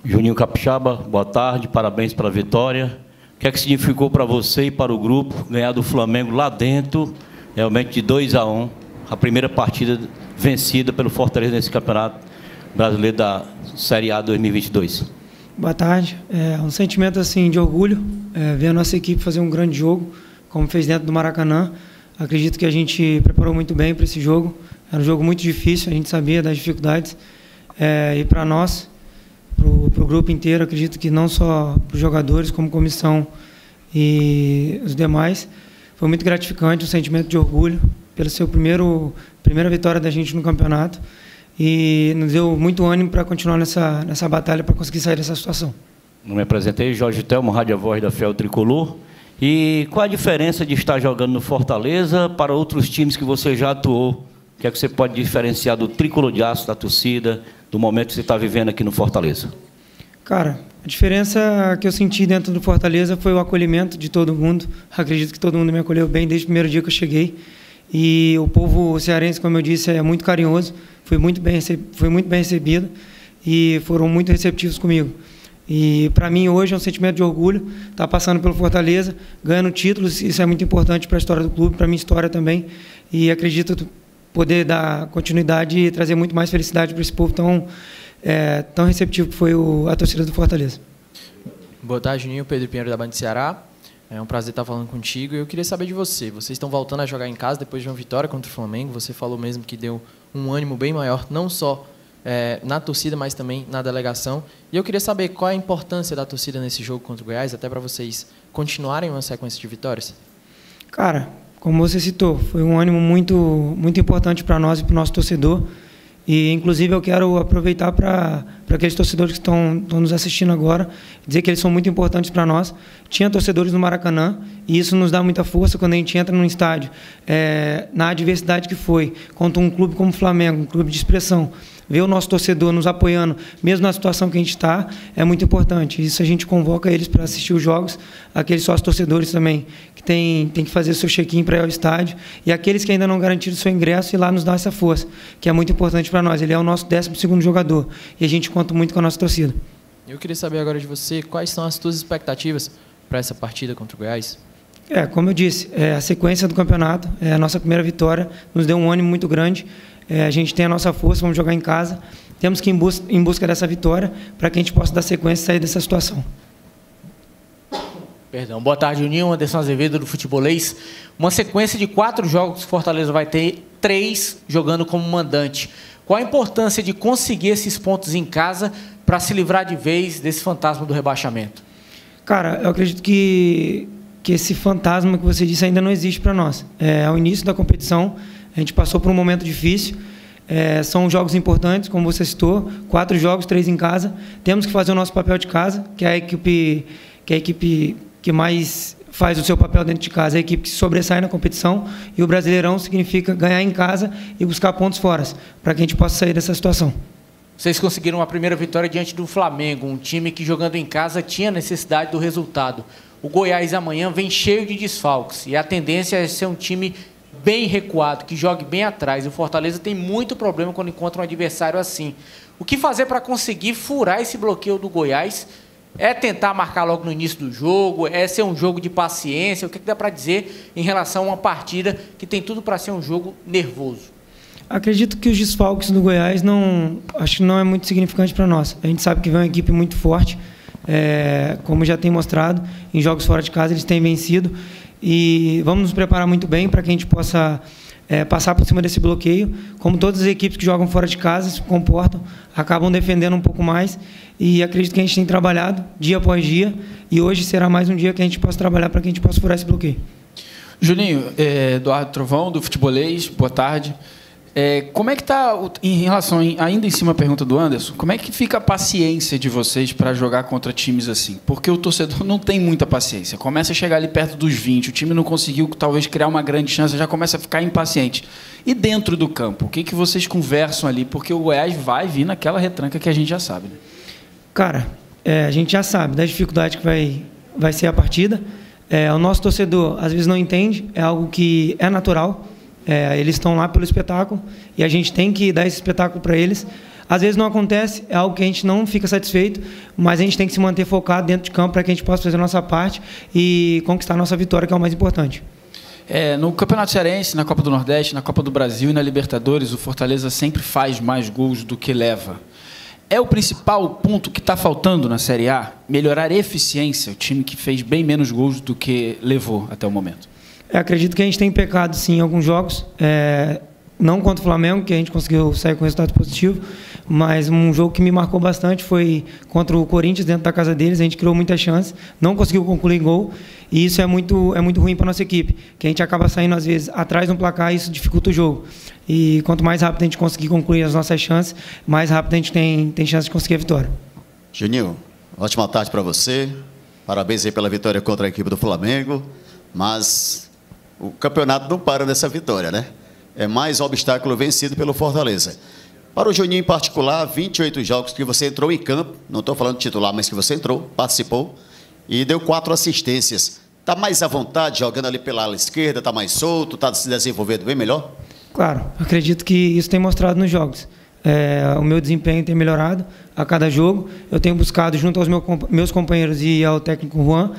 Juninho Capixaba, boa tarde, parabéns pela vitória. O que é que significou para você e para o grupo ganhar do Flamengo lá dentro, realmente de 2-1, a primeira partida vencida pelo Fortaleza nesse Campeonato Brasileiro da Série A 2022? Boa tarde. Um sentimento assim de orgulho, ver a nossa equipe fazer um grande jogo, como fez dentro do Maracanã. Acredito que a gente preparou muito bem para esse jogo. Era um jogo muito difícil, a gente sabia das dificuldades. E para nós, para o grupo inteiro, acredito que não só para os jogadores, como comissão e os demais, foi muito gratificante, um sentimento de orgulho pela primeira vitória da gente no campeonato, e nos deu muito ânimo para continuar nessa batalha para conseguir sair dessa situação. Eu me apresentei, Jorge Telmo, Rádio Voz da Fiel Tricolor. E qual a diferença de estar jogando no Fortaleza para outros times que você já atuou? O que é que você pode diferenciar do Tricolor de Aço, da torcida, do momento que você está vivendo aqui no Fortaleza? Cara, a diferença que eu senti dentro do Fortaleza foi o acolhimento de todo mundo. Acredito que todo mundo me acolheu bem desde o primeiro dia que eu cheguei. E o povo cearense, como eu disse, é muito carinhoso, foi muito bem recebido e foram muito receptivos comigo. E para mim hoje é um sentimento de orgulho estar passando pelo Fortaleza, ganhando títulos. Isso é muito importante para a história do clube, para a minha história também. E acredito poder dar continuidade e trazer muito mais felicidade para esse povo tão receptivo que foi a torcida do Fortaleza. Boa tarde, Juninho. Pedro Pinheiro, da Band Ceará. É um prazer estar falando contigo. E eu queria saber de você. Vocês estão voltando a jogar em casa depois de uma vitória contra o Flamengo. Você falou mesmo que deu um ânimo bem maior, não só na torcida, mas também na delegação. E eu queria saber qual é a importância da torcida nesse jogo contra o Goiás, até para vocês continuarem uma sequência de vitórias. Cara, como você citou, foi um ânimo muito, muito importante para nós e para o nosso torcedor. E, inclusive, eu quero aproveitar para aqueles torcedores que estão nos assistindo agora, dizer que eles são muito importantes para nós. Tinha torcedores no Maracanã, e isso nos dá muita força quando a gente entra num estádio, na adversidade que foi, contra um clube como o Flamengo, um clube de expressão. Ver o nosso torcedor nos apoiando, mesmo na situação que a gente está, é muito importante. Isso a gente convoca eles para assistir os jogos, aqueles sócios torcedores também, que tem que fazer seu check-in para ir ao estádio, e aqueles que ainda não garantiram seu ingresso, e lá nos dá essa força, que é muito importante para nós. Ele é o nosso 12º jogador, e a gente conta muito com a nossa torcida. Eu queria saber agora de você, quais são as suas expectativas para essa partida contra o Goiás? Como eu disse, a sequência do campeonato, a nossa primeira vitória, nos deu um ânimo muito grande. A gente tem a nossa força, vamos jogar em casa. Temos que ir em busca dessa vitória para que a gente possa dar sequência e sair dessa situação. Perdão. Boa tarde, Juninho. Anderson Azevedo, do Futebolês. Uma sequência de 4 jogos que Fortaleza vai ter, 3 jogando como mandante. Qual a importância de conseguir esses pontos em casa para se livrar de vez desse fantasma do rebaixamento? Cara, eu acredito que esse fantasma que você disse ainda não existe para nós. É o início da competição. A gente passou por um momento difícil, são jogos importantes, como você citou, 4 jogos, 3 em casa. Temos que fazer o nosso papel de casa, que é a equipe que mais faz o seu papel dentro de casa, a equipe que sobressai na competição, e o Brasileirão significa ganhar em casa e buscar pontos fora, para que a gente possa sair dessa situação. Vocês conseguiram a primeira vitória diante do Flamengo, um time que jogando em casa tinha necessidade do resultado. O Goiás amanhã vem cheio de desfalques, e a tendência é ser um time bem recuado, que jogue bem atrás. O Fortaleza tem muito problema quando encontra um adversário assim. O que fazer para conseguir furar esse bloqueio do Goiás? É tentar marcar logo no início do jogo? É ser um jogo de paciência? O que dá para dizer em relação a uma partida que tem tudo para ser um jogo nervoso? Acredito que os desfalques do Goiás acho que não é muito significante para nós. A gente sabe que vem uma equipe muito forte, como já tem mostrado, em jogos fora de casa eles têm vencido. E vamos nos preparar muito bem para que a gente possa passar por cima desse bloqueio. Como todas as equipes que jogam fora de casa se comportam, acabam defendendo um pouco mais. E acredito que a gente tem trabalhado dia após dia. E hoje será mais um dia que a gente possa trabalhar para que a gente possa furar esse bloqueio. Juninho, Eduardo Trovão, do Futebolês, boa tarde. Como é que está, em relação, ainda em cima da pergunta do Anderson, como é que fica a paciência de vocês para jogar contra times assim? Porque o torcedor não tem muita paciência. Começa a chegar ali perto dos 20, o time não conseguiu talvez criar uma grande chance, já começa a ficar impaciente. E dentro do campo, o que vocês conversam ali? Porque o Goiás vai vir naquela retranca que a gente já sabe, né? Cara, a gente já sabe da dificuldade que vai ser a partida. O nosso torcedor às vezes não entende, é algo que é natural. Eles estão lá pelo espetáculo e a gente tem que dar esse espetáculo para eles, Às vezes não acontece, é algo que a gente não fica satisfeito, mas a gente tem que se manter focado dentro de campo para que a gente possa fazer a nossa parte e conquistar a nossa vitória, que é o mais importante. No Campeonato Cearense, na Copa do Nordeste, na Copa do Brasil e na Libertadores, o Fortaleza sempre faz mais gols do que leva. É o principal ponto que está faltando na Série A? Melhorar a eficiência, o time que fez bem menos gols do que levou até o momento. Acredito que a gente tem pecado, sim, em alguns jogos. Não contra o Flamengo, que a gente conseguiu sair com resultado positivo, mas um jogo que me marcou bastante foi contra o Corinthians, dentro da casa deles. A gente criou muitas chances, não conseguiu concluir gol, e isso é muito ruim para a nossa equipe, que a gente acaba saindo, às vezes, atrás de um placar, e isso dificulta o jogo. E quanto mais rápido a gente conseguir concluir as nossas chances, mais rápido a gente tem chance de conseguir a vitória. Juninho, ótima tarde para você, parabéns aí pela vitória contra a equipe do Flamengo, mas o campeonato não para nessa vitória, né? É mais um obstáculo vencido pelo Fortaleza. Para o Juninho em particular, 28 jogos que você entrou em campo, não estou falando titular, mas que você entrou, participou, e deu 4 assistências. Está mais à vontade jogando ali pela ala esquerda, está mais solto, está se desenvolvendo bem melhor? Claro, acredito que isso tem mostrado nos jogos. O meu desempenho tem melhorado a cada jogo. Eu tenho buscado, junto aos meus companheiros e ao técnico Juan,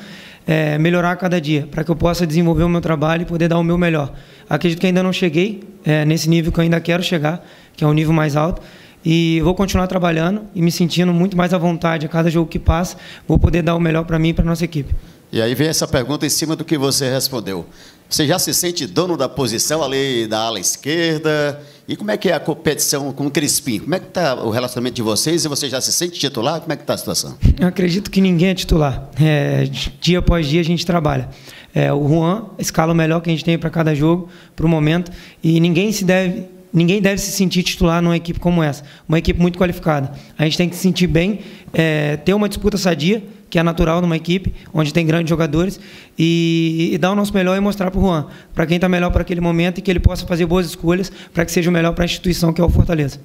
melhorar a cada dia, para que eu possa desenvolver o meu trabalho e poder dar o meu melhor. Acredito que ainda não cheguei nesse nível que eu ainda quero chegar, que é um nível mais alto, e vou continuar trabalhando e me sentindo muito mais à vontade a cada jogo que passa, vou poder dar o melhor para mim e para a nossa equipe. E aí vem essa pergunta em cima do que você respondeu. Você já se sente dono da posição ali da ala esquerda? E como é que é a competição com o Crispim? Como é que está o relacionamento de vocês? E você já se sente titular? Como é que está a situação? Eu acredito que ninguém é titular. Dia após dia a gente trabalha. O Juan escala o melhor que a gente tem para cada jogo, para o momento, e ninguém deve se sentir titular numa equipe como essa, uma equipe muito qualificada. A gente tem que se sentir bem, ter uma disputa sadia, que é natural numa equipe, onde tem grandes jogadores, e dar o nosso melhor e mostrar para o Juan, para quem está melhor para aquele momento, e que ele possa fazer boas escolhas, para que seja o melhor para a instituição, que é o Fortaleza.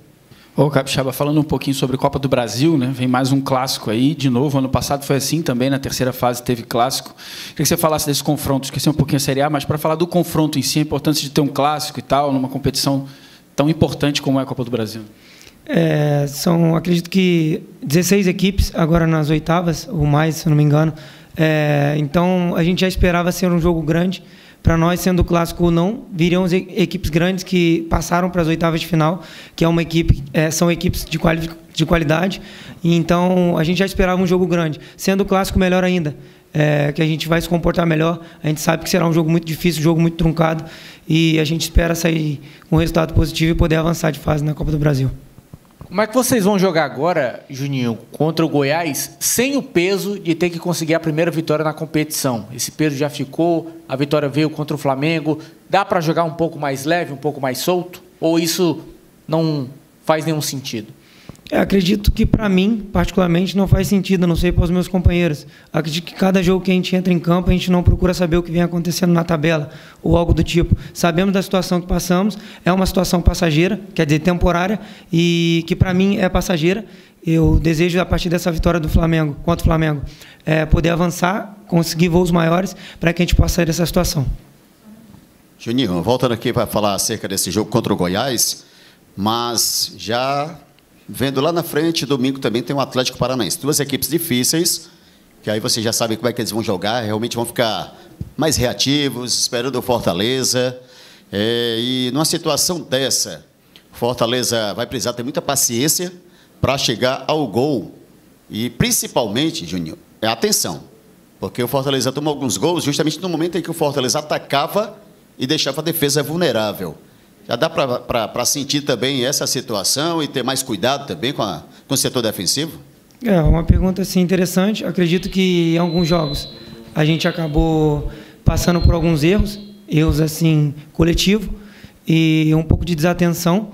Ô, Capixaba, falando um pouquinho sobre Copa do Brasil, né? Vem mais um clássico aí, de novo. Ano passado foi assim também, na terceira fase teve clássico. Queria que você falasse desse confronto, esqueci um pouquinho a Série A, mas para falar do confronto em si, a importância de ter um clássico e tal, numa competição tão importante como é a Copa do Brasil. Acredito que 16 equipes, agora nas oitavas, ou mais, se eu não me engano. Então, a gente já esperava ser um jogo grande. Para nós, sendo clássico ou não, viriam equipes grandes que passaram para as oitavas de final, que é uma equipe, são equipes de qualidade. E então, a gente já esperava um jogo grande. Sendo clássico, melhor ainda, que a gente vai se comportar melhor. A gente sabe que será um jogo muito difícil, um jogo muito truncado, e a gente espera sair com um resultado positivo e poder avançar de fase na Copa do Brasil. Como é que vocês vão jogar agora, Juninho, contra o Goiás, sem o peso de ter que conseguir a primeira vitória na competição? Esse peso já ficou, a vitória veio contra o Flamengo. Dá para jogar um pouco mais leve, um pouco mais solto? Ou isso não faz nenhum sentido? Acredito que, para mim, particularmente, não faz sentido, não sei para os meus companheiros. Acredito que cada jogo que a gente entra em campo, a gente não procura saber o que vem acontecendo na tabela, ou algo do tipo. Sabemos da situação que passamos, é uma situação passageira, quer dizer, temporária, e que, para mim, é passageira. Eu desejo, a partir dessa vitória do Flamengo, contra o Flamengo, poder avançar, conseguir voos maiores, para que a gente possa sair dessa situação. Juninho, voltando aqui para falar acerca desse jogo contra o Goiás, mas já vendo lá na frente, domingo também tem o Atlético Paranaense. 2 equipes difíceis, que aí você já sabe como é que eles vão jogar, realmente vão ficar mais reativos, esperando o Fortaleza. E numa situação dessa, Fortaleza vai precisar ter muita paciência para chegar ao gol. E principalmente, Juninho, atenção, porque o Fortaleza tomou alguns gols justamente no momento em que o Fortaleza atacava e deixava a defesa vulnerável. Já dá para sentir também essa situação e ter mais cuidado também com o setor defensivo? Uma pergunta assim, interessante. Acredito que em alguns jogos a gente acabou passando por alguns erros assim, coletivos, e um pouco de desatenção,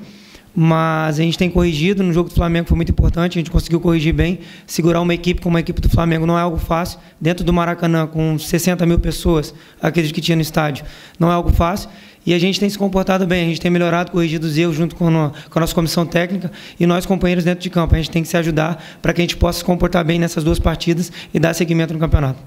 mas a gente tem corrigido. No jogo do Flamengo foi muito importante, a gente conseguiu corrigir bem. Segurar uma equipe como a equipe do Flamengo não é algo fácil. Dentro do Maracanã, com 60 mil pessoas, acredito que tinha no estádio, não é algo fácil. E a gente tem se comportado bem, a gente tem melhorado, corrigido os erros junto com a nossa comissão técnica e nós, companheiros, dentro de campo. A gente tem que se ajudar para que a gente possa se comportar bem nessas 2 partidas e dar seguimento no campeonato.